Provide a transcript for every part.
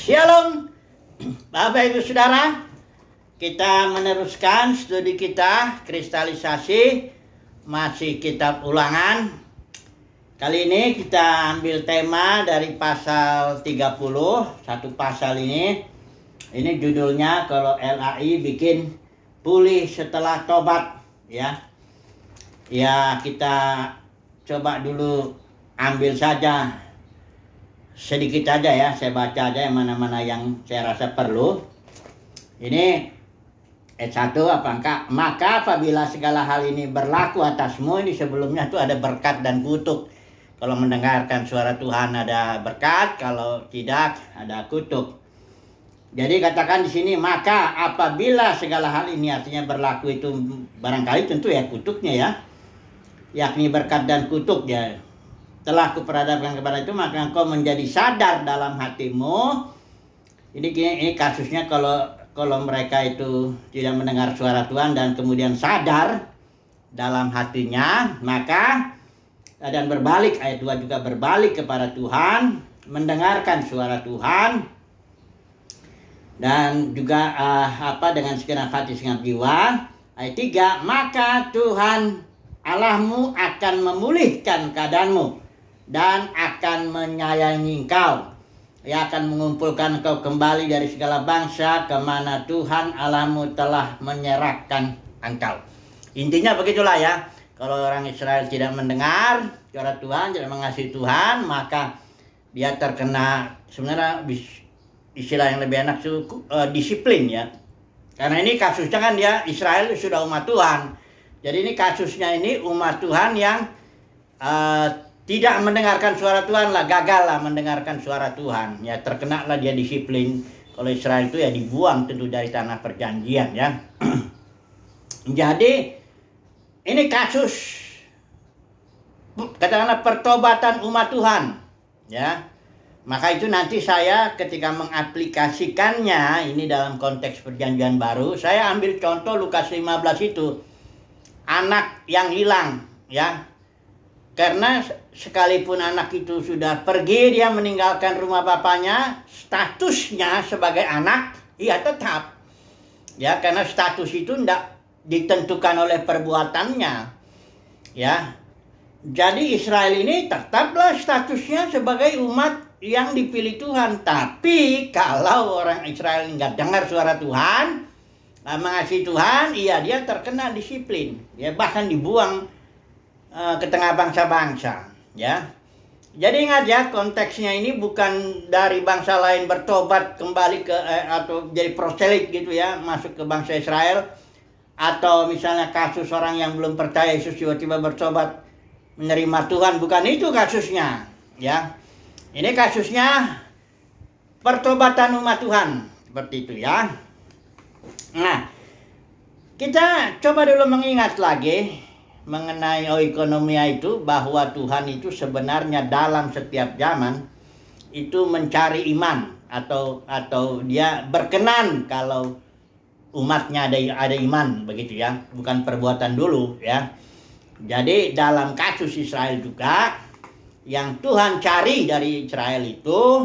Shalom, Bapak Ibu Saudara. Kita meneruskan studi kita kristalisasi, masih kitab Ulangan. Kali ini kita ambil tema dari pasal 30, satu pasal ini. Ini judulnya kalau LAI bikin pulih setelah tobat, ya. Ya, kita coba dulu ambil saja sedikit aja ya, saya baca aja yang mana-mana yang saya rasa perlu. Ini ayat 1 maka apabila segala hal ini berlaku atasmu, ini sebelumnya tuh ada berkat dan kutuk. Kalau mendengarkan suara Tuhan ada berkat, kalau tidak ada kutuk. Jadi katakan di sini maka apabila segala hal ini, artinya berlaku itu barangkali tentu ya kutuknya ya. Yakni berkat dan kutuk ya. Telah kuperadakan kepada itu, maka engkau menjadi sadar dalam hatimu. Ini kasusnya kalau mereka itu tidak mendengar suara Tuhan dan kemudian sadar dalam hatinya, maka dan berbalik, ayat 2 juga berbalik kepada Tuhan, mendengarkan suara Tuhan, dan juga dengan segenap hati segenap jiwa. Ayat 3, maka Tuhan Allahmu akan memulihkan keadaanmu dan akan menyayangi engkau. Ia akan mengumpulkan engkau kembali dari segala bangsa kemana Tuhan Allahmu telah menyerahkan engkau. Intinya begitulah ya. Kalau orang Israel tidak mendengar suara Tuhan, tidak mengasihi Tuhan, maka dia terkena, sebenarnya istilah yang lebih enak itu disiplin ya. Karena ini kasusnya kan dia Israel sudah umat Tuhan. Jadi ini kasusnya ini umat Tuhan yang tidak mendengarkan suara Tuhan lah, gagal lah mendengarkan suara Tuhan. Ya terkena lah dia disiplin. Kalau Israel itu ya dibuang tentu dari tanah perjanjian ya. Jadi ini kasus katakanlah pertobatan umat Tuhan ya. Maka itu nanti saya ketika mengaplikasikannya ini dalam konteks perjanjian baru, saya ambil contoh Lukas 15 itu. Anak yang hilang ya. Karena sekalipun anak itu sudah pergi, dia meninggalkan rumah bapaknya, statusnya sebagai anak, ya tetap. Ya, karena status itu tidak ditentukan oleh perbuatannya. Ya. Jadi Israel ini tetaplah statusnya sebagai umat yang dipilih Tuhan. Tapi kalau orang Israel nggak dengar suara Tuhan, mengasihi Tuhan, iya dia terkena disiplin. Ya, bahkan dibuang ke tengah bangsa-bangsa ya. Jadi ingat ya, konteksnya ini bukan dari bangsa lain bertobat kembali ke atau jadi proselit gitu ya, masuk ke bangsa Israel, atau misalnya kasus orang yang belum percaya Yesus tiba-tiba bertobat menerima Tuhan, bukan itu kasusnya ya. Ini kasusnya pertobatan umat Tuhan seperti itu ya. Nah, kita coba dulu mengingat lagi mengenai oikonomia itu, bahwa Tuhan itu sebenarnya dalam setiap zaman itu mencari iman atau dia berkenan kalau umatnya ada iman begitu ya, bukan perbuatan dulu ya. Jadi dalam kasus Israel juga yang Tuhan cari dari Israel itu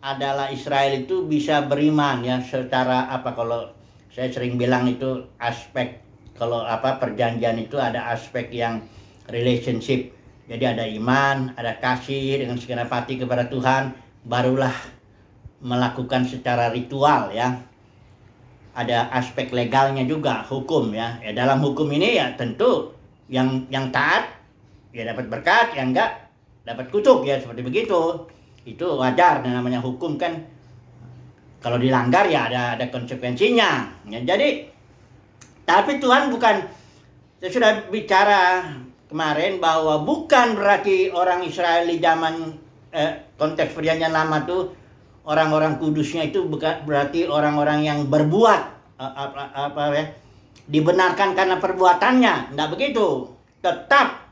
adalah Israel itu bisa beriman ya, secara kalau saya sering bilang itu aspek, kalau perjanjian itu ada aspek yang relationship. Jadi ada iman, ada kasih dengan segenap hati kepada Tuhan, barulah melakukan secara ritual ya. Ada aspek legalnya juga, hukum ya. Ya dalam hukum ini ya tentu yang taat ya dapat berkat, yang enggak dapat kutuk ya, seperti begitu. Itu wajar, namanya hukum kan. Kalau dilanggar ya ada konsekuensinya. Ya, jadi tapi Tuhan bukan, saya sudah bicara kemarin bahwa bukan berarti orang Israel di zaman konteks perjanjian lama tuh orang-orang kudusnya itu bukan berarti orang-orang yang berbuat dibenarkan karena perbuatannya, enggak begitu. Tetap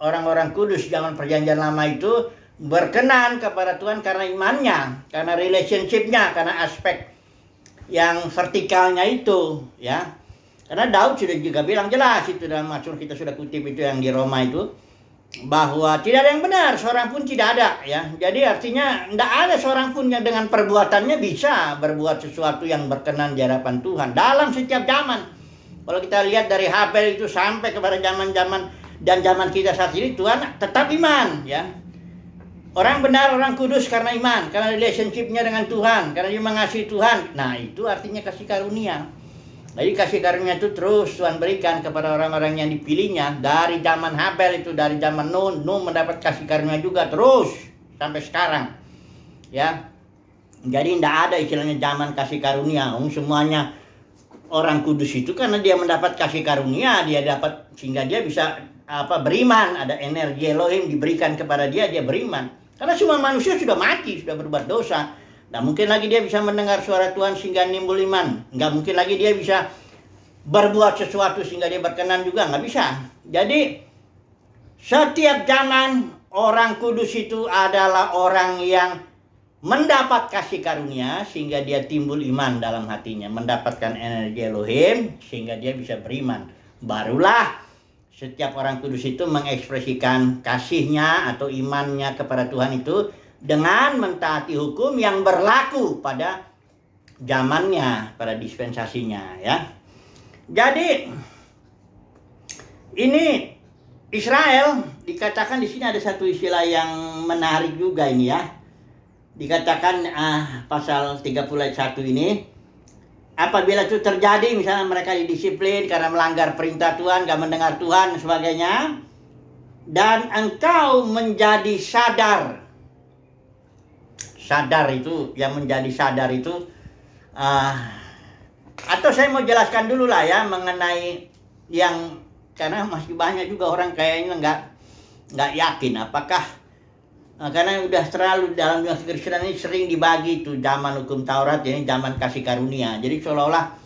orang-orang kudus zaman perjanjian lama itu berkenan kepada Tuhan karena imannya, karena relationship-nya, karena aspek yang vertikalnya itu ya. Karena Daud sudah juga bilang jelas itu dalam Mazmur, kita sudah kutip itu yang di Roma itu, bahwa tidak ada yang benar, seorang pun tidak ada ya. Jadi artinya tidak ada seorang pun yang dengan perbuatannya bisa berbuat sesuatu yang berkenan di hadapan Tuhan dalam setiap zaman. Kalau kita lihat dari Habel itu sampai kepada zaman-zaman dan zaman kita saat ini, Tuhan tetap iman ya. Orang benar, orang kudus karena iman, karena relationship-nya dengan Tuhan, karena dia mengasihi Tuhan. Nah, itu artinya kasih karunia. Jadi kasih karunia itu terus Tuhan berikan kepada orang-orang yang dipilihnya. Dari zaman Habel itu, dari zaman Nuh mendapat kasih karunia juga terus sampai sekarang. Ya. Jadi tidak ada istilahnya zaman kasih karunia. Semuanya orang kudus itu karena dia mendapat kasih karunia, dia dapat sehingga dia bisa beriman, ada energi Elohim diberikan kepada dia, dia beriman. Karena semua manusia sudah mati, sudah berbuat dosa. Nggak mungkin lagi dia bisa mendengar suara Tuhan sehingga nimbul iman. Nggak mungkin lagi dia bisa berbuat sesuatu sehingga dia berkenan juga. Nggak bisa. Jadi setiap zaman orang kudus itu adalah orang yang mendapat kasih karunia sehingga dia timbul iman dalam hatinya. Mendapatkan energi Elohim sehingga dia bisa beriman. Barulah setiap orang kudus itu mengekspresikan kasihnya atau imannya kepada Tuhan itu dengan mentaati hukum yang berlaku pada zamannya, pada dispensasinya ya. Jadi ini Israel dikatakan di sini ada satu istilah yang menarik juga ini ya. Dikatakan pasal 30 ayat 1 ini, apabila itu terjadi, misalnya mereka didisiplin karena melanggar perintah Tuhan, gak mendengar Tuhan dan sebagainya, dan engkau menjadi sadar. Sadar itu, yang menjadi sadar itu, atau saya mau jelaskan dulu lah ya mengenai yang, karena masih banyak juga orang kayaknya nggak yakin apakah, karena udah terlalu dalam dunia kekristenan ini sering dibagi tuh zaman hukum Taurat, ini zaman kasih karunia. Jadi seolah-olah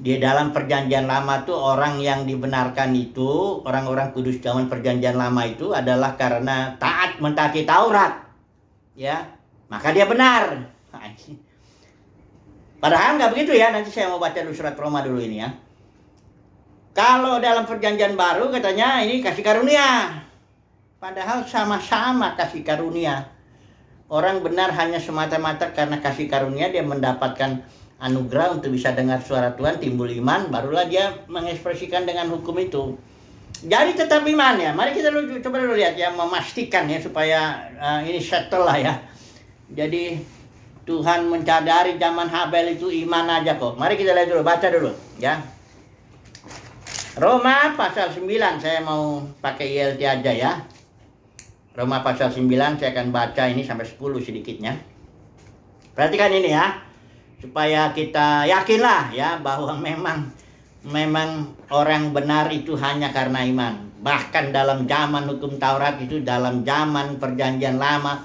di dalam perjanjian lama tuh orang yang dibenarkan itu, orang-orang kudus zaman perjanjian lama itu adalah karena taat mentaati Taurat. Ya, maka dia benar. Padahal nggak begitu ya. Nanti saya mau baca dulu surat Roma dulu ini ya. Kalau dalam perjanjian baru katanya ini kasih karunia. Padahal sama-sama kasih karunia. Orang benar hanya semata-mata karena kasih karunia dia mendapatkan anugerah untuk bisa dengar suara Tuhan, timbul iman, barulah dia mengekspresikan dengan hukum itu. Jadi tetap iman ya. Mari kita coba dulu lihat ya, memastikan ya supaya ini settle lah ya. Jadi Tuhan mencadari zaman Habel itu iman aja kok. Mari kita lihat dulu, baca dulu ya. Roma pasal 9, saya mau pakai ILT aja ya. Roma pasal 9, saya akan baca ini sampai 10 sedikitnya. Perhatikan ini ya, supaya kita yakinlah ya bahwa memang orang benar itu hanya karena iman. Bahkan dalam zaman hukum Taurat itu, dalam zaman perjanjian lama,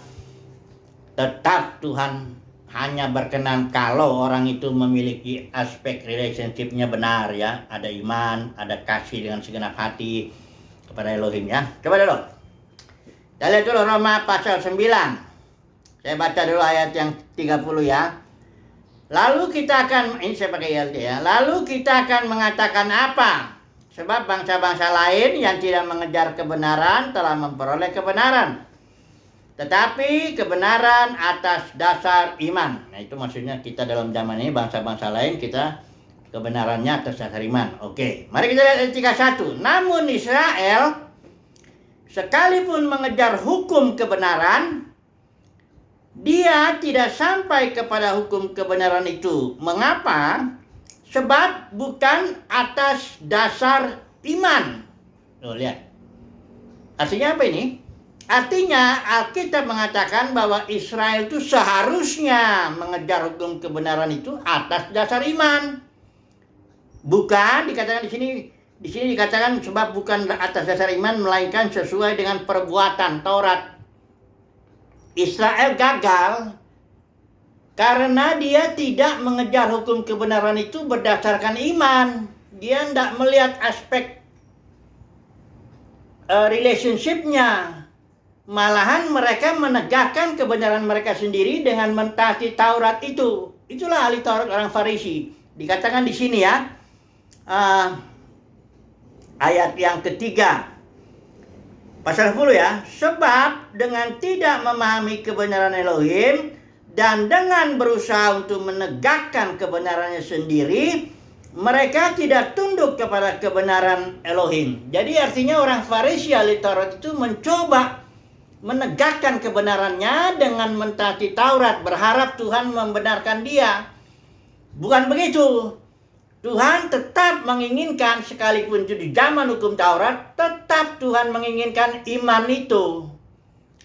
tetap Tuhan hanya berkenan kalau orang itu memiliki aspek relationship-nya benar ya. Ada iman, ada kasih dengan segenap hati kepada Elohim ya. Coba dulu. Kita lihat dulu Roma pasal 9. Saya baca dulu ayat yang 30 ya. Lalu kita akan, ini saya pakai ILT ya. Lalu kita akan mengatakan apa? Sebab bangsa-bangsa lain yang tidak mengejar kebenaran telah memperoleh kebenaran. Tetapi kebenaran atas dasar iman. Nah itu maksudnya kita dalam zaman ini bangsa-bangsa lain kita kebenarannya atas dasar iman. Oke, mari kita lihat ayat 31. Namun Israel sekalipun mengejar hukum kebenaran, dia tidak sampai kepada hukum kebenaran itu. Mengapa? Sebab bukan atas dasar iman. Loh, lihat. Artinya apa ini? Artinya Alkitab mengatakan bahwa Israel itu seharusnya mengejar hukum kebenaran itu atas dasar iman. Bukan dikatakan di sini dikatakan sebab bukan atas dasar iman melainkan sesuai dengan perbuatan Taurat. Israel gagal karena dia tidak mengejar hukum kebenaran itu berdasarkan iman. Dia tidak melihat aspek relationship-nya. Malahan mereka menegakkan kebenaran mereka sendiri dengan mentaati Taurat itu. Itulah ahli Taurat orang Farisi. Dikatakan di sini ya. Ayat yang ketiga. Pasal 10 ya. Sebab dengan tidak memahami kebenaran Elohim dan dengan berusaha untuk menegakkan kebenarannya sendiri, mereka tidak tunduk kepada kebenaran Elohim. Jadi artinya orang Farisi ahli Taurat itu mencoba menegakkan kebenarannya dengan mentaati Taurat, berharap Tuhan membenarkan dia. Bukan begitu. Tuhan tetap menginginkan, sekalipun itu di zaman hukum Taurat, tetap Tuhan menginginkan iman itu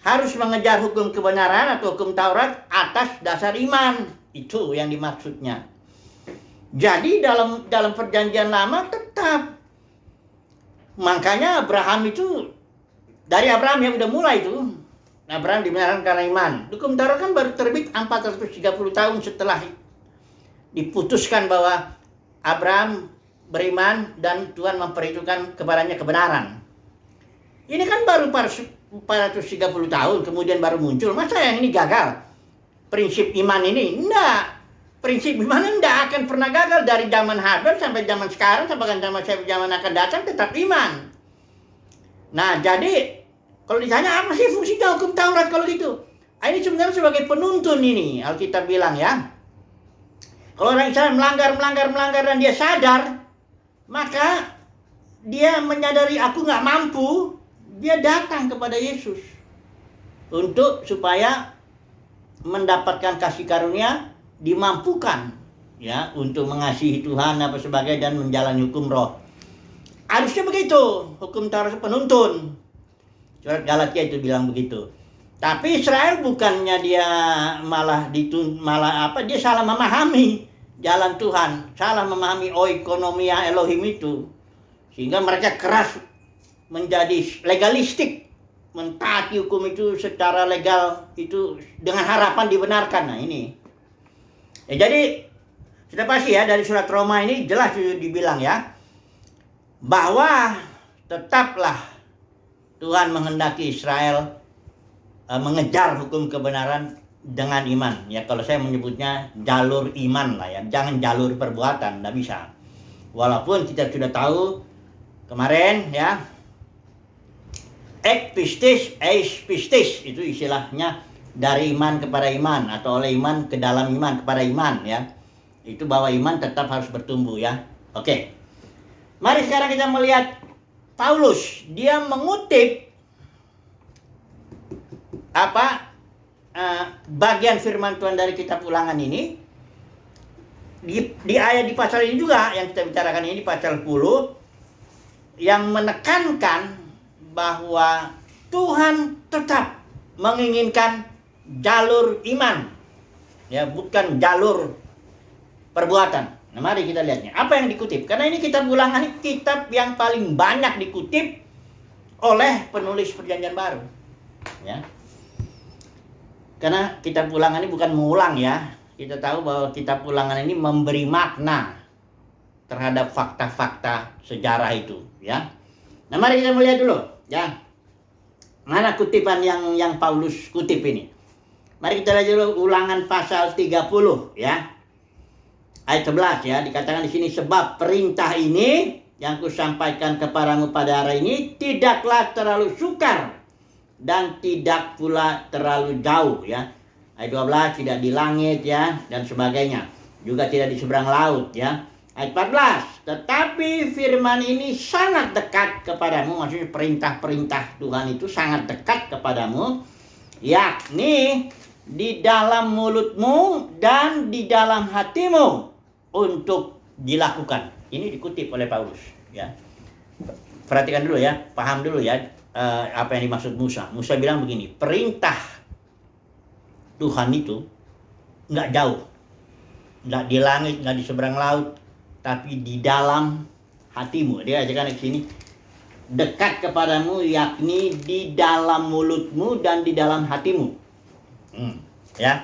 harus mengejar hukum kebenaran atau hukum Taurat atas dasar iman. Itu yang dimaksudnya. Jadi dalam perjanjian lama tetap. Makanya Abraham itu, dari Abraham yang udah mulai itu, Abraham dibenarkan karena iman. Hukum Taurat kan baru terbit 430 tahun setelah diputuskan bahwa Abraham beriman dan Tuhan memperhitungkan kepadanya kebenaran. Ini kan baru 430 tahun kemudian baru muncul. Masa yang ini gagal? Prinsip iman ini? Enggak. Prinsip iman enggak akan pernah gagal dari zaman Habel sampai zaman sekarang, sampai zaman akan datang tetap iman. Nah, jadi kalau ditanya apa sih fungsinya hukum Taurat kalau gitu? Ini sebenarnya sebagai penuntun ini, Alkitab bilang ya. Kalau orang Israel melanggar dan dia sadar, maka dia menyadari aku nggak mampu, dia datang kepada Yesus untuk supaya mendapatkan kasih karunia, dimampukan ya untuk mengasihi Tuhan apa sebagainya dan menjalani hukum roh. Harusnya begitu, hukum Taurat penuntun. Surat Galatia itu bilang begitu. Tapi Israel bukannya dia dia salah memahami jalan Tuhan, salah memahami oikonomia Elohim itu. Sehingga mereka keras menjadi legalistik, mentaati hukum itu secara legal itu dengan harapan dibenarkan. Nah ini. Ya, jadi sudah pasti ya dari surat Roma ini jelas dibilang ya bahwa tetaplah Tuhan menghendaki Israel mengejar hukum kebenaran dengan iman. Ya kalau saya menyebutnya jalur iman lah ya, jangan jalur perbuatan, tidak bisa. Walaupun kita sudah tahu kemarin ya, ek pistis, eis pistis, itu istilahnya dari iman kepada iman atau oleh iman ke dalam iman kepada iman ya. Itu bahwa iman tetap harus bertumbuh ya. Oke. Mari sekarang kita melihat Paulus, dia mengutip bagian firman Tuhan dari kitab Ulangan ini di ayat di pasal ini juga yang kita bicarakan ini di pasal 10 yang menekankan bahwa Tuhan tetap menginginkan jalur iman ya, bukan jalur perbuatan. Nah, mari kita lihatnya. Apa yang dikutip? Karena ini kitab Ulangan ini kitab yang paling banyak dikutip oleh penulis Perjanjian Baru. Ya. Karena kitab Ulangan ini bukan mengulang ya. Kita tahu bahwa kitab Ulangan ini memberi makna terhadap fakta-fakta sejarah itu, ya. Nah, mari kita melihat dulu, ya. Mana kutipan yang Paulus kutip ini? Mari kita lihat dulu Ulangan pasal 30, ya. Ayat 11 ya, dikatakan di sini sebab perintah ini yang kusampaikan kepadamu pada hari ini tidaklah terlalu sukar dan tidak pula terlalu jauh ya. Ayat 12 tidak di langit ya dan sebagainya. Juga tidak di seberang laut ya. Ayat 14, tetapi firman ini sangat dekat kepadamu, maksudnya perintah-perintah Tuhan itu sangat dekat kepadamu, yakni di dalam mulutmu dan di dalam hatimu untuk dilakukan. Ini dikutip oleh Paulus ya. Perhatikan dulu ya, paham dulu ya apa yang dimaksud Musa. Musa bilang begini, perintah Tuhan itu nggak jauh, nggak di langit, nggak di seberang laut, tapi di dalam hatimu. Dia ajarkan di sini dekat kepadamu, yakni di dalam mulutmu dan di dalam hatimu, ya,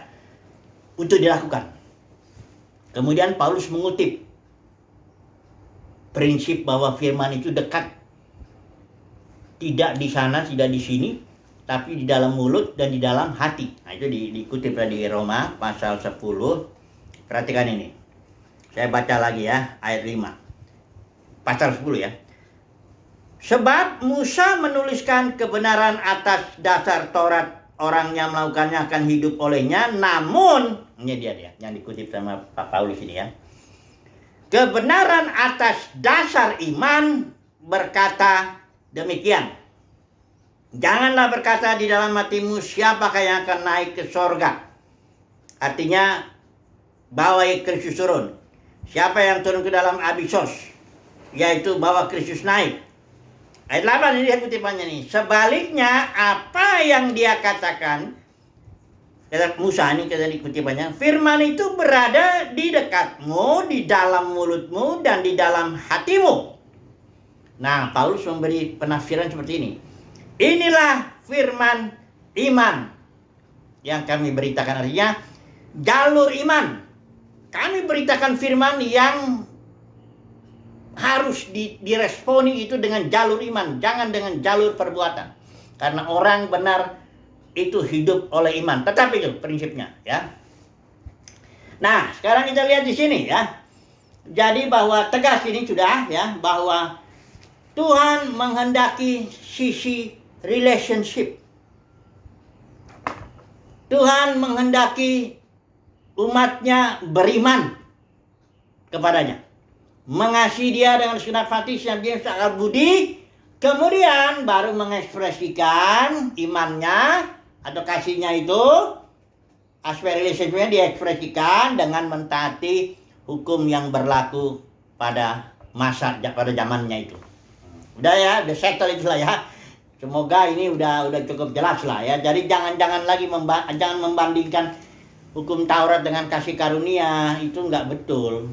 untuk dilakukan. Kemudian Paulus mengutip prinsip bahwa firman itu dekat, tidak di sana, tidak di sini, tapi di dalam mulut dan di dalam hati. Nah, itu dikutip dari Roma pasal 10. Perhatikan ini. Saya baca lagi ya, ayat 5. Pasal 10 ya. Sebab Musa menuliskan kebenaran atas dasar Taurat, orang yang melakukannya akan hidup olehnya. Namun, ini dia yang dikutip sama Pak Paulus ini ya. Kebenaran atas dasar iman berkata demikian. Janganlah berkata di dalam hatimu, siapakah yang akan naik ke sorga. Artinya, bawa Kristus turun. Siapa yang turun ke dalam Abisos, yaitu bawa Kristus naik. Ayat 8 ini kutipannya nih. Sebaliknya apa yang dia katakan, kata Musa ini kata kutipannya, firman itu berada di dekatmu, di dalam mulutmu dan di dalam hatimu. Nah, Paulus memberi penafsiran seperti ini. Inilah firman iman yang kami beritakan, artinya jalur iman. Kami beritakan firman yang harus diresponi itu dengan jalur iman, jangan dengan jalur perbuatan. Karena orang benar itu hidup oleh iman. Tetapi itu prinsipnya ya. Nah, sekarang kita lihat di sini ya. Jadi bahwa tegas ini sudah ya, bahwa Tuhan menghendaki sisi relationship. Tuhan menghendaki umatnya beriman kepadanya, mengasihi dia dengan segenap hati, segenap akal budi, kemudian baru mengekspresikan imannya atau kasihnya itu, aspek relationship-nya diekspresikan dengan mentaati hukum yang berlaku pada zamannya itu. Udah ya, udah settle itulah ya. Semoga ini udah cukup jelas lah ya. Jadi jangan lagi jangan membandingkan hukum Taurat dengan kasih karunia, itu nggak betul.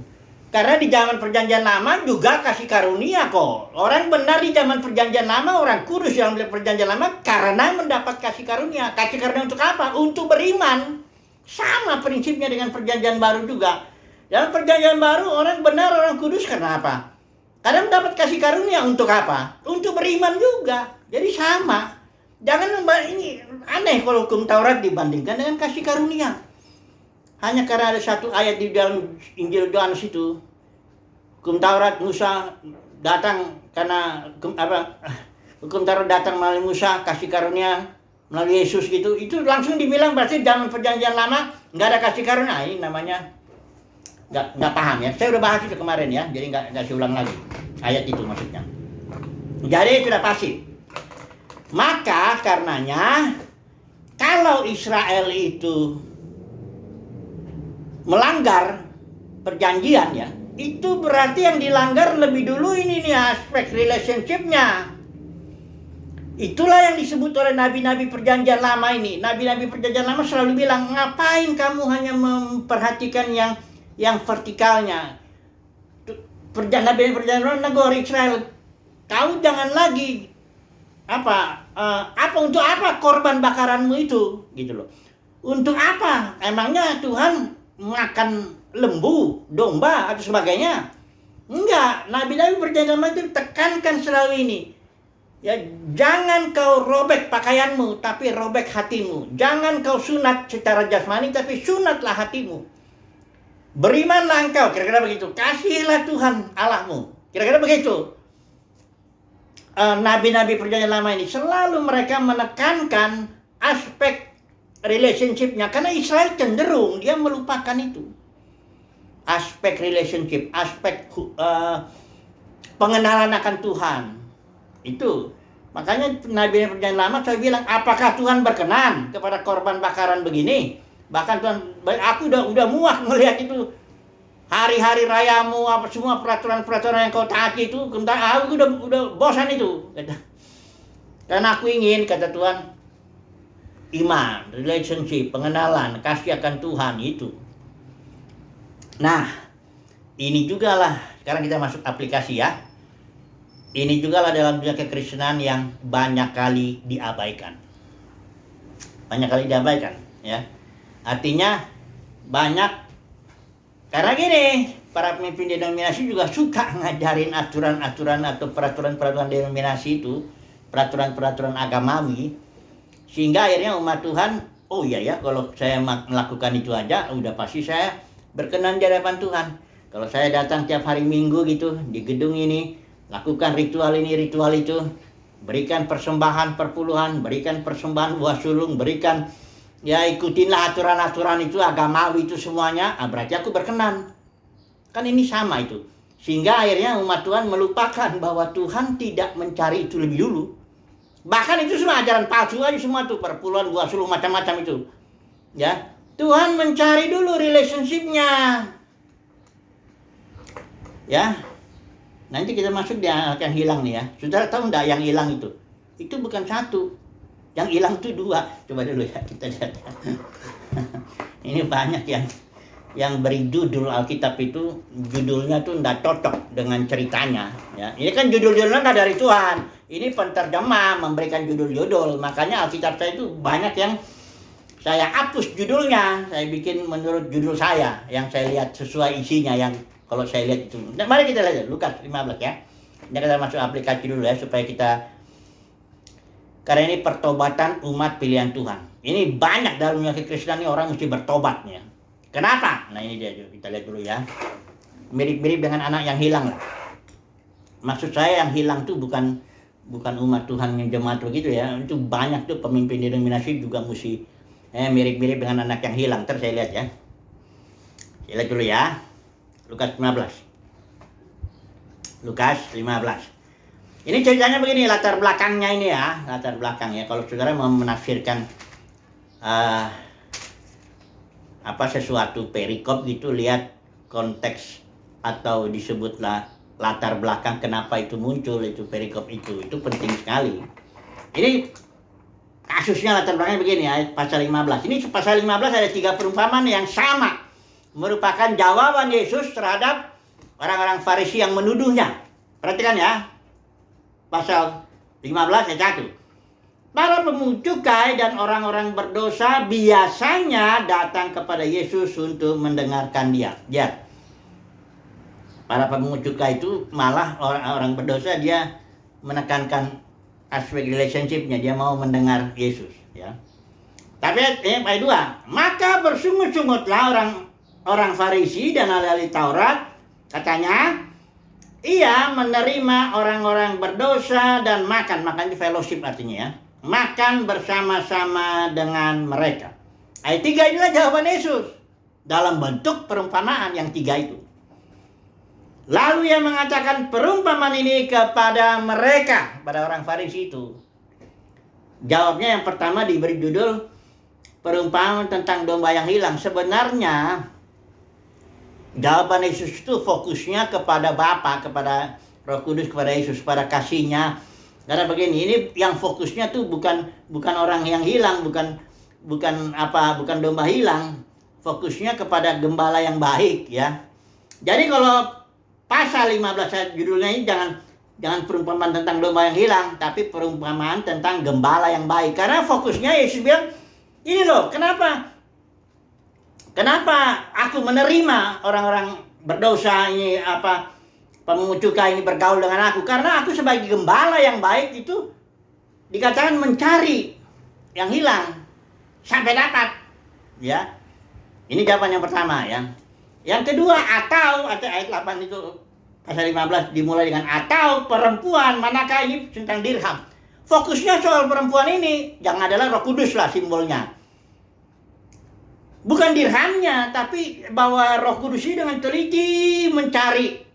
Karena di zaman perjanjian lama juga kasih karunia kok. Orang benar di zaman perjanjian lama, orang kudus yang di perjanjian lama karena mendapat kasih karunia. Kasih karunia untuk apa? Untuk beriman. Sama prinsipnya dengan perjanjian baru juga. Dalam perjanjian baru orang benar, orang kudus karena apa? Karena mendapat kasih karunia untuk apa? Untuk beriman juga. Jadi sama. Jangan ini aneh kalau hukum Taurat dibandingkan dengan kasih karunia. Hanya karena ada satu ayat di dalam Injil Yohanes itu, hukum Taurat Musa datang karena hukum Taurat datang melalui Musa, kasih karunia melalui Yesus gitu. Itu langsung dibilang berarti zaman perjanjian lama nggak ada kasih karunia. Ini namanya nggak paham ya. Saya udah bahas itu kemarin ya, jadi nggak diulang lagi ayat itu maksudnya. Jadi sudah pasti. Maka karenanya kalau Israel itu melanggar perjanjian ya, itu berarti yang dilanggar lebih dulu ini nih aspek relationship-nya. Itulah yang disebut oleh nabi-nabi perjanjian lama ini. Nabi-nabi perjanjian lama selalu bilang, ngapain kamu hanya memperhatikan yang vertikalnya. Nabi perjanjian lama negara Israel, kau jangan lagi untuk apa korban bakaranmu itu, gitu loh. Untuk apa? Emangnya Tuhan makan lembu, domba atau sebagainya? Enggak. Nabi-nabi perjanjian lama itu tekankan selalu ini. Ya, jangan kau robek pakaianmu, tapi robek hatimu. Jangan kau sunat secara jasmani, tapi sunatlah hatimu. Berimanlah engkau, kira-kira begitu. Kasihilah Tuhan Allahmu, kira-kira begitu. Nabi-nabi perjanjian lama ini selalu mereka menekankan aspek relationship-nya, karena Israel cenderung dia melupakan itu. Aspek relationship, aspek pengenalan akan Tuhan. Itu. Makanya Nabi perjanjian lama saya bilang, apakah Tuhan berkenan kepada korban bakaran begini? Bahkan Tuhan, aku udah muak melihat itu. Hari-hari rayamu, apa semua peraturan-peraturan yang kau taati itu, aku udah bosan itu. Karena aku ingin, kata Tuhan, iman, relationship, pengenalan, kasih akan Tuhan itu. Nah, ini juga lah, sekarang kita masuk aplikasi ya. Ini juga lah dalam dunia kekristenan yang banyak kali diabaikan. Banyak kali diabaikan ya. Artinya banyak. Karena gini, para pemimpin denominasi juga suka ngajarin aturan-aturan atau peraturan-peraturan denominasi itu, peraturan-peraturan agamawi, sehingga akhirnya umat Tuhan, oh iya ya, kalau saya melakukan itu aja, udah pasti saya berkenan di hadapan Tuhan. Kalau saya datang tiap hari Minggu gitu di gedung ini, Lakukan ritual ini, ritual itu. Berikan persembahan perpuluhan, berikan persembahan buah sulung, berikan, ya ikutinlah aturan-aturan itu, agamawi itu semuanya. Berarti aku berkenan. Kan ini sama itu. Sehingga akhirnya umat Tuhan melupakan bahwa Tuhan tidak mencari itu lebih dulu. Bahkan itu semua ajaran palsu aja semua tuh, perpuluhan, buah sulung, macam-macam itu. Ya, Tuhan mencari dulu relationship-nya. Ya, nanti kita masuk dia akan hilang nih ya. Saudara tahu enggak yang hilang itu? Itu bukan satu. Yang hilang itu dua. Coba dulu ya kita lihat. Ini banyak yang beri judul Alkitab itu, judulnya tuh enggak cocok dengan ceritanya. Ya, ini kan judul-judulnya enggak dari Tuhan. Ini penterjemah memberikan judul-judul. Makanya Alkitab saya itu banyak yang saya hapus judulnya. Saya bikin menurut judul saya, yang saya lihat sesuai isinya, yang kalau saya lihat itu. Nah, mari kita lihat Lukas 15 ya. Ini kita masuk aplikasi dulu ya, supaya kita, karena ini pertobatan umat pilihan Tuhan. Ini banyak dalam dunia kekristenan ini orang mesti bertobatnya. Kenapa? Nah ini dia, kita lihat dulu ya. Mirip-mirip dengan anak yang hilang lah. Maksud saya yang hilang tuh bukan umat Tuhan yang jemaat begitu ya. Itu banyak tuh pemimpin denominasi juga mesti mirip-mirip dengan anak yang hilang. Terus saya lihat ya. Saya lihat dulu ya. Lukas 15. Lukas 15. Ini ceritanya begini, latar belakangnya ini ya. Latar belakangnya. Kalau saudara mau menafsirkan sesuatu perikop gitu, lihat konteks atau disebutlah latar belakang kenapa itu muncul itu perikop itu penting sekali. Ini kasusnya latar belakangnya begini ya, pasal 15. Ini pasal 15 ada 3 perumpamaan yang sama, merupakan jawaban Yesus terhadap orang-orang Farisi yang menuduhnya. Perhatikan ya, pasal 15 ayat 1. Para pemungut cukai dan orang-orang berdosa biasanya datang kepada Yesus untuk mendengarkan dia. Ya. Para pemungut cukai itu malah orang-orang berdosa, dia menekankan aspek relationship-nya, dia mau mendengar Yesus, ya. Tapi ayat 2, maka bersungut-sungutlah orang Farisi dan ahli Taurat, katanya, ia menerima orang-orang berdosa dan makan itu fellowship artinya ya. Makan bersama-sama dengan mereka. Ayat 3 inilah jawaban Yesus dalam bentuk perumpamaan yang 3 itu. Lalu ia mengatakan perumpamaan ini kepada mereka, pada orang Farisi itu. Jawabnya yang pertama diberi judul perumpamaan tentang domba yang hilang. Sebenarnya jawaban Yesus itu fokusnya kepada Bapa, kepada Roh Kudus, kepada Yesus, pada kasihnya. Karena begini, ini yang fokusnya tuh bukan orang yang hilang, bukan domba hilang. Fokusnya kepada gembala yang baik ya. Jadi kalau pasal 15 judulnya ini jangan perumpamaan tentang domba yang hilang, tapi perumpamaan tentang gembala yang baik. Karena fokusnya Yesus bilang, ini loh, kenapa aku menerima orang-orang berdosa ini, pemungut cukai ini bergaul dengan aku, karena aku sebagai gembala yang baik itu dikatakan mencari yang hilang sampai dapat. Ya. Ini jawaban yang pertama ya. Yang kedua, atau ayat 8 itu pasal 15 dimulai dengan atau perempuan, manakah ini tentang dirham. Fokusnya soal perempuan ini yang adalah Roh Kudus lah simbolnya. Bukan dirhamnya, tapi bahwa Roh Kudus ini dengan teliti mencari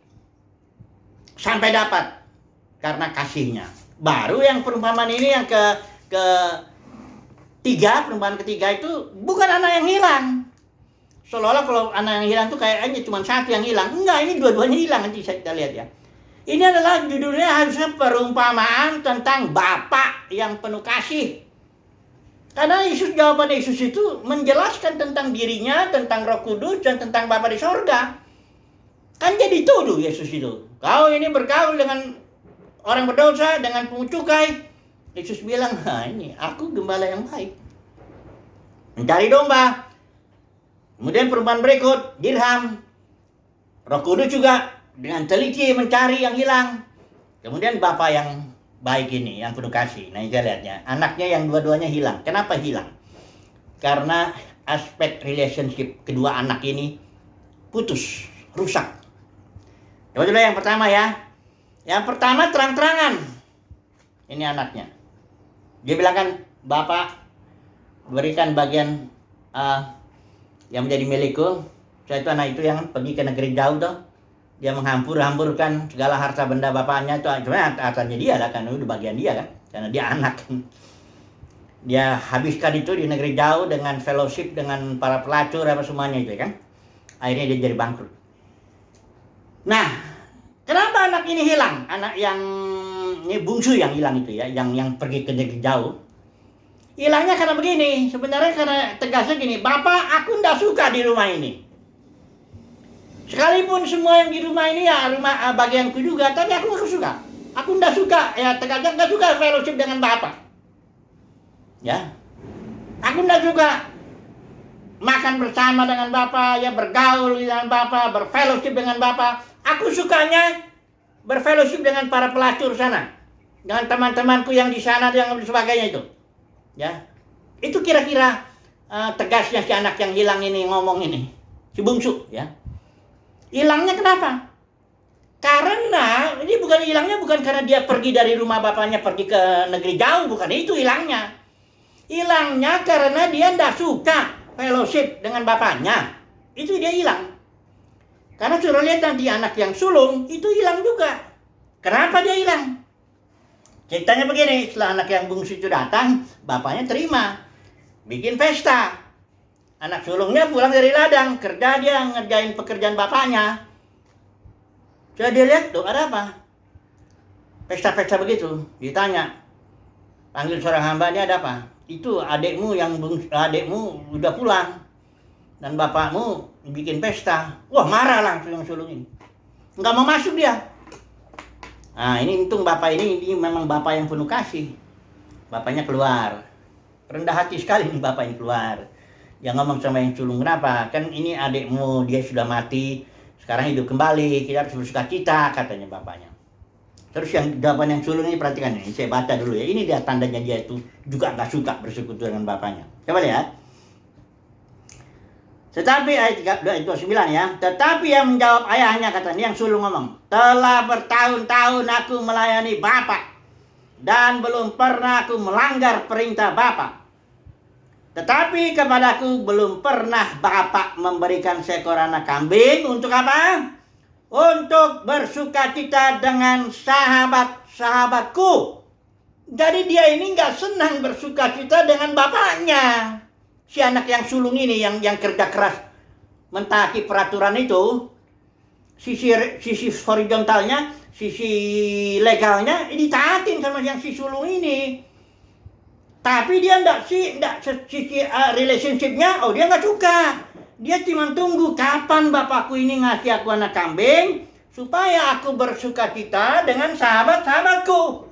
sampai dapat karena kasihnya. Baru yang perumpamaan ini yang perumpamaan ketiga itu bukan anak yang hilang. Seolah-olah kalau anak yang hilang itu kayaknya cuma satu yang hilang. Enggak, ini dua-duanya hilang, nanti kita lihat ya. Ini adalah judulnya harusnya perumpamaan tentang Bapa yang penuh kasih. Karena jawaban Yesus itu menjelaskan tentang dirinya, tentang Roh Kudus, dan tentang Bapa di sorga. Kan jadi tuduh Yesus itu. Kau ini bergaul dengan orang berdosa, dengan pungut cukai. Yesus bilang, ini aku gembala yang baik. Mencari domba. Kemudian perumpamaan berikut, dirham. Roh Kudus juga dengan teliti mencari yang hilang. Kemudian Bapa yang baik ini, yang penuh kasih. Nah, kita lihatnya. Anaknya yang dua-duanya hilang. Kenapa hilang? Karena aspek relationship kedua anak ini putus, rusak. Coba dulu yang pertama ya. Yang pertama terang-terangan. Ini anaknya. Dia bilang kan, Bapak berikan bagian yang menjadi milikku. Saya itu anak itu yang pergi ke negeri jauh tuh. Dia menghampur-hampurkan segala harta benda bapaknya itu. Cuma hartanya dia lah, kan itu bagian dia kan. Karena dia anak. Dia habiskan itu di negeri jauh dengan fellowship dengan para pelacur apa semuanya itu kan. Akhirnya dia jadi bangkrut. Nah, kenapa anak ini hilang? Anak yang ini bungsu yang hilang itu ya, yang pergi ke negeri jauh. Hilangnya karena begini, sebenarnya karena tegasnya gini, Bapak aku nggak suka di rumah ini. Sekalipun semua yang di rumah ini ya rumah bagianku juga, tapi aku nggak suka. Aku nggak suka, ya tegasnya nggak suka fellowship dengan Bapak. Ya, aku nggak suka makan bersama dengan Bapak, ya bergaul dengan Bapak, berfellowship dengan Bapak. Aku sukanya berfellowship dengan para pelacur sana, dengan teman-temanku yang di sana yang sebagainya itu. Ya, itu kira-kira tegasnya si anak yang hilang ini ngomong ini, si bungsu. Ya, hilangnya kenapa? Karena ini hilangnya bukan karena dia pergi dari rumah bapaknya pergi ke negeri jauh, bukan itu hilangnya. Hilangnya karena dia tidak suka fellowship dengan bapaknya. Itu dia hilang. Karena suruh lihat nanti anak yang sulung itu hilang juga. Kenapa dia hilang? Ceritanya begini, setelah anak yang bungsu itu datang, bapaknya terima. Bikin pesta. Anak sulungnya pulang dari ladang, kerja dia ngerjain pekerjaan bapaknya. Coba dia lihat tuh, ada apa? Pesta-pesta begitu, ditanya. Panggil seorang hambanya, ada apa? Itu adekmu udah pulang dan bapakmu bikin pesta. Wah, marah langsung yang sulung ini, nggak mau masuk dia. Nah, ini untung bapak ini memang bapak yang penuh kasih. Bapaknya keluar, rendah hati sekali nih bapak ini keluar. Dia ngomong sama yang sulung, kenapa? Kan ini adekmu, dia sudah mati, sekarang hidup kembali, kita harus bersukacita, katanya bapaknya. Terus yang jawaban yang sulung ini perhatikan ini, saya baca dulu ya. Ini dia tandanya dia itu juga nggak suka bersekutu dengan bapaknya. Coba lihat. Tetapi ayat 29 ya. Tetapi yang menjawab ayahnya, katanya yang sulung ngomong, telah bertahun-tahun aku melayani bapak dan belum pernah aku melanggar perintah bapak. Tetapi kepadaku belum pernah bapak memberikan seekor anak kambing untuk apa? Untuk bersukacita dengan sahabat-sahabatku. Jadi dia ini nggak senang bersukacita dengan bapaknya. Si anak yang sulung ini yang kerja keras mentaati peraturan itu, sisi horizontalnya, sisi legalnya ditaatin sama yang si sulung ini. Tapi dia sisi relationshipnya, dia nggak suka. Dia cuma tunggu kapan bapakku ini ngasih aku anak kambing supaya aku bersukacita dengan sahabat-sahabatku.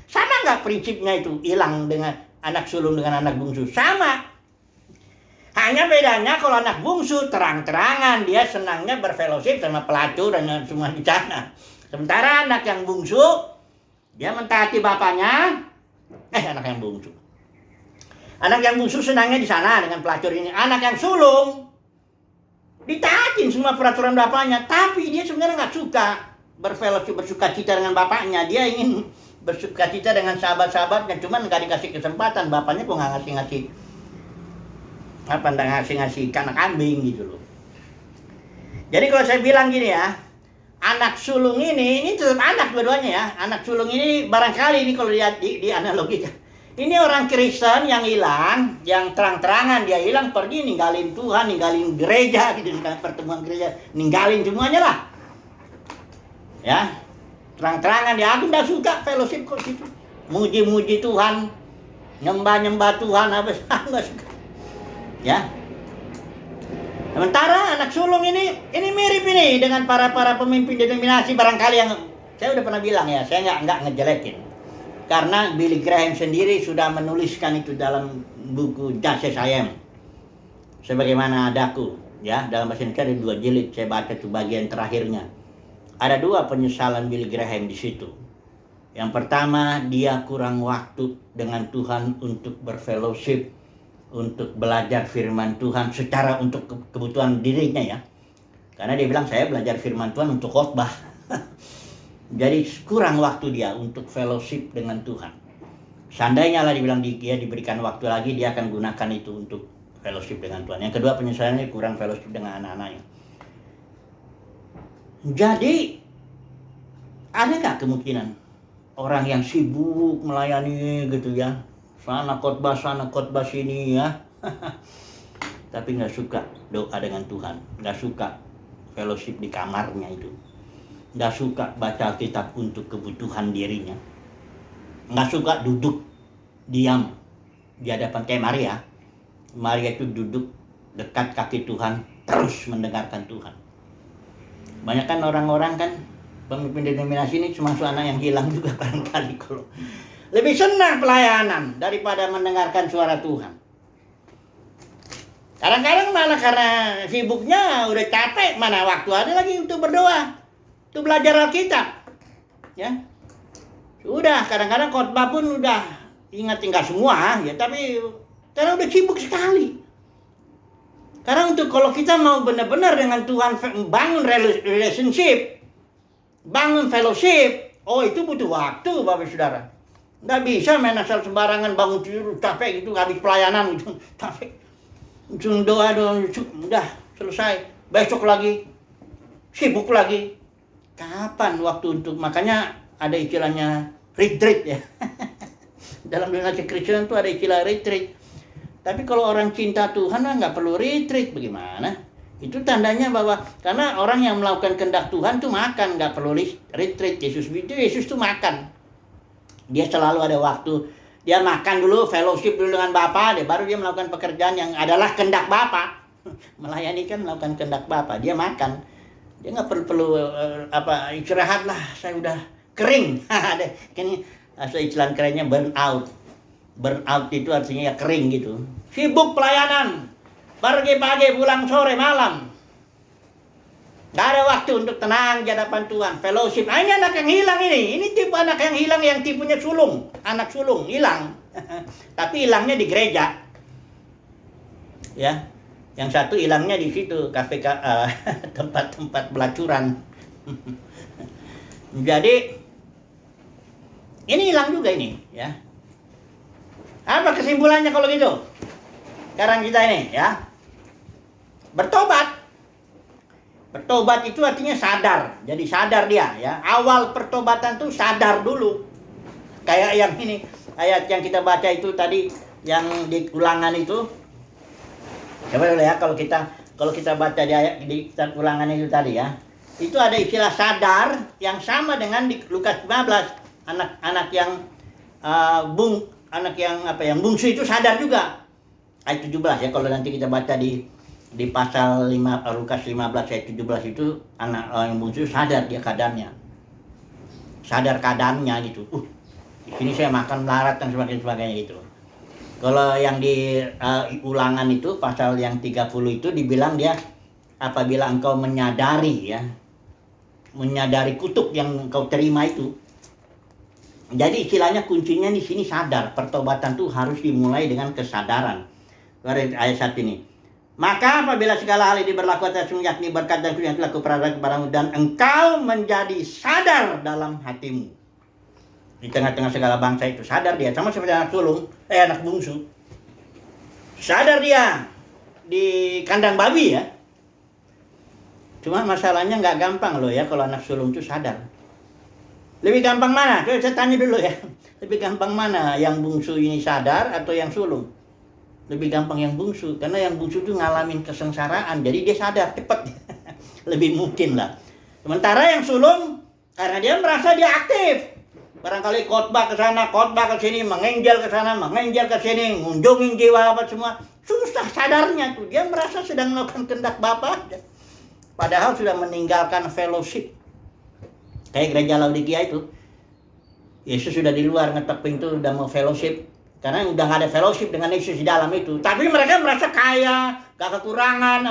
Sama nggak prinsipnya itu? Hilang dengan anak sulung dengan anak bungsu. Sama. Hanya bedanya kalau anak bungsu terang-terangan dia senangnya berfellowship sama pelacur dan semua di sana. Sementara anak yang bungsu dia mentaati bapaknya. Anak yang bungsu. Anak yang bungsu senangnya di sana dengan pelacur ini. Anak yang sulung ditaatin semua peraturan bapaknya, tapi dia sebenarnya nggak suka berfellowship, bersukacita dengan bapaknya. Dia ingin bersukacita dengan sahabat-sahabatnya, cuman nggak dikasih kesempatan. Bapaknya kok nggak ngasih ikan kambing gitu loh. Jadi kalau saya bilang gini ya, anak sulung ini tetap anak dua-duanya ya. Anak sulung ini barangkali ini kalau lihat di analogikan, ini orang Kristen yang hilang, yang terang-terangan dia hilang, pergi ninggalin Tuhan, ninggalin gereja, gitu, pertemuan gereja, ninggalin semuanya lah. Ya, terang-terangan dia, aku nggak suka fellowship kok gitu, muji-muji Tuhan, nyembah-nyembah Tuhan, apa nggak suka. Ya. Sementara anak sulung ini mirip ini dengan para pemimpin denominasi barangkali yang saya udah pernah bilang ya, saya nggak ngejelekin. Karena Billy Graham sendiri sudah menuliskan itu dalam buku Just As I Am. Sebagaimana adaku, ya, dalam bahasa Indonesia ada 2 jilid, saya baca itu bagian terakhirnya. Ada 2 penyesalan Billy Graham di situ. Yang pertama, dia kurang waktu dengan Tuhan untuk berfellowship, untuk belajar firman Tuhan secara untuk kebutuhan dirinya ya. Karena dia bilang saya belajar firman Tuhan untuk khotbah. Jadi kurang waktu dia untuk fellowship dengan Tuhan. Seandainya lah dibilang dia diberikan waktu lagi, dia akan gunakan itu untuk fellowship dengan Tuhan. Yang kedua, penyesalannya kurang fellowship dengan anak-anaknya. Jadi ada nggak kemungkinan orang yang sibuk melayani gitu ya, sana khotbah sini ya, tapi nggak suka doa dengan Tuhan, nggak suka fellowship di kamarnya itu, nggak suka baca Alkitab untuk kebutuhan dirinya, nggak suka duduk diam di hadapan kayak Maria. Maria itu duduk dekat kaki Tuhan, terus mendengarkan Tuhan. Banyak kan orang-orang kan, pemimpin denominasi ini cuma anak yang hilang juga barangkali, kalau lebih senang pelayanan daripada mendengarkan suara Tuhan. Kadang-kadang malah karena sibuknya udah capek, mana waktu ada lagi untuk berdoa, untuk belajar Alkitab. Ya, sudah kadang-kadang khotbah pun udah ingat tinggal semua ya, tapi karena udah sibuk sekali. Karena untuk kalau kita mau benar-benar dengan Tuhan bangun relationship, bangun fellowship, oh itu butuh waktu Bapak Saudara. Nggak bisa main asal sembarangan bangun tidur capek gitu, habis pelayanan gitu, capek. Doa, udah selesai, besok lagi, sibuk lagi. Kapan waktu untuk, makanya ada istilahnya retreat ya. Dalam dunia Kristen itu ada istilah retreat. Tapi kalau orang cinta Tuhan nggak perlu retreat, bagaimana? Itu tandanya bahwa karena orang yang melakukan kehendak Tuhan tuh makan, nggak perlu retreat. Yesus tuh makan. Dia selalu ada waktu. Dia makan dulu, fellowship dulu dengan Bapa, baru dia melakukan pekerjaan yang adalah kehendak Bapa. Melayani kan melakukan kehendak Bapa. Dia makan. Dia nggak perlu istirahat lah. Saya udah kering. Ada kan istilah kerennya burn out. Burn out itu artinya ya kering gitu. Sibuk pelayanan. Pagi-pagi pulang sore malam. Gak ada waktu untuk tenang di hadapan Tuhan, fellowship. Ini anak yang hilang ini. Ini tipe anak yang hilang yang tipenya sulung. Anak sulung, hilang. Tapi hilangnya di gereja. Ya. Yang satu hilangnya di situ, kafe tempat-tempat pelacuran. Jadi ini hilang juga ini, ya. Apa kesimpulannya kalau gitu? Sekarang kita ini, ya. Bertobat. Bertobat itu artinya sadar. Jadi sadar dia, ya. Awal pertobatan tuh sadar dulu. Kayak yang ini, ayat yang kita baca itu tadi, yang di Ulangan itu. Coba dulu ya, kalau kita baca di ayat di Ulangan itu tadi ya. Itu ada istilah sadar yang sama dengan di Lukas 15. Anak yang yang bungsu itu sadar juga. Ayat 17 ya, kalau nanti kita baca di pasal 5 Lukas 15 ayat 17 itu anak yang bungsu sadar dia keadaannya. Sadar keadaannya gitu. Di sini saya makan melarat dan sebagainya gitu. Kalau yang di Ulangan itu pasal yang 30 itu dibilang dia apabila engkau menyadari ya. Menyadari kutuk yang engkau terima itu. Jadi istilahnya kuncinya di sini sadar. Pertobatan itu harus dimulai dengan kesadaran. Ayat 1 ini. Maka apabila segala hal ini berlaku atasmu, yakni berkat dan yang telah kuperadakan kepadamu, dan engkau menjadi sadar dalam hatimu. Di tengah-tengah segala bangsa itu sadar dia, sama seperti anak bungsu. Sadar dia di kandang babi ya. Cuma masalahnya nggak gampang loh ya kalau anak sulung itu sadar. Lebih gampang mana? Coba saya tanya dulu ya. Lebih gampang mana? Yang bungsu ini sadar atau yang sulung? Lebih gampang yang bungsu. Karena yang bungsu itu ngalamin kesengsaraan. Jadi dia sadar cepat. Lebih mungkin lah. Sementara yang sulung, karena dia merasa dia aktif. Barangkali khotbah ke sana, khotbah ke sini, mengenjel ke sana, mengenjel ke sini, ngunjungin jiwa apa semua. Susah sadarnya tuh. Dia merasa sedang melakukan kehendak Bapa. Padahal sudah meninggalkan fellowship. Kayak gereja Laodikia itu. Yesus sudah di luar ngetok pintu, udah mau fellowship. Karena udah gak ada fellowship dengan Yesus di dalam itu. Tapi mereka merasa kaya, gak kekurangan.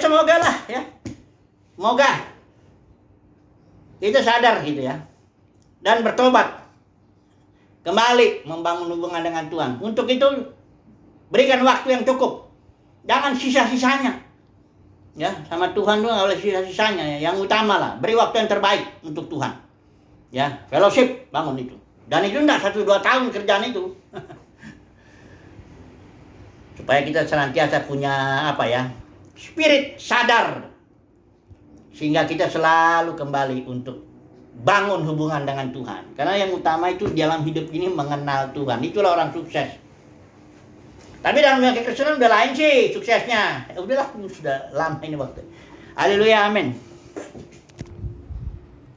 Semoga lah ya. Semoga kita sadar gitu ya. Dan bertobat. Kembali membangun hubungan dengan Tuhan. Untuk itu berikan waktu yang cukup. Jangan sisa-sisanya. Ya, sama Tuhan tuh oleh sisa-sisanya ya. Yang utama lah, beri waktu yang terbaik untuk Tuhan. Ya, fellowship bangun itu. Dan itu enggak 1-2 tahun kerjaan itu. Supaya kita senantiasa punya apa ya? Spirit sadar. Sehingga kita selalu kembali untuk bangun hubungan dengan Tuhan. Karena yang utama itu dalam hidup ini mengenal Tuhan. Itulah orang sukses. Tapi dalam dunia kekristenan udah lain sih suksesnya. Udahlah, sudah lama ini waktu. Haleluya, amin.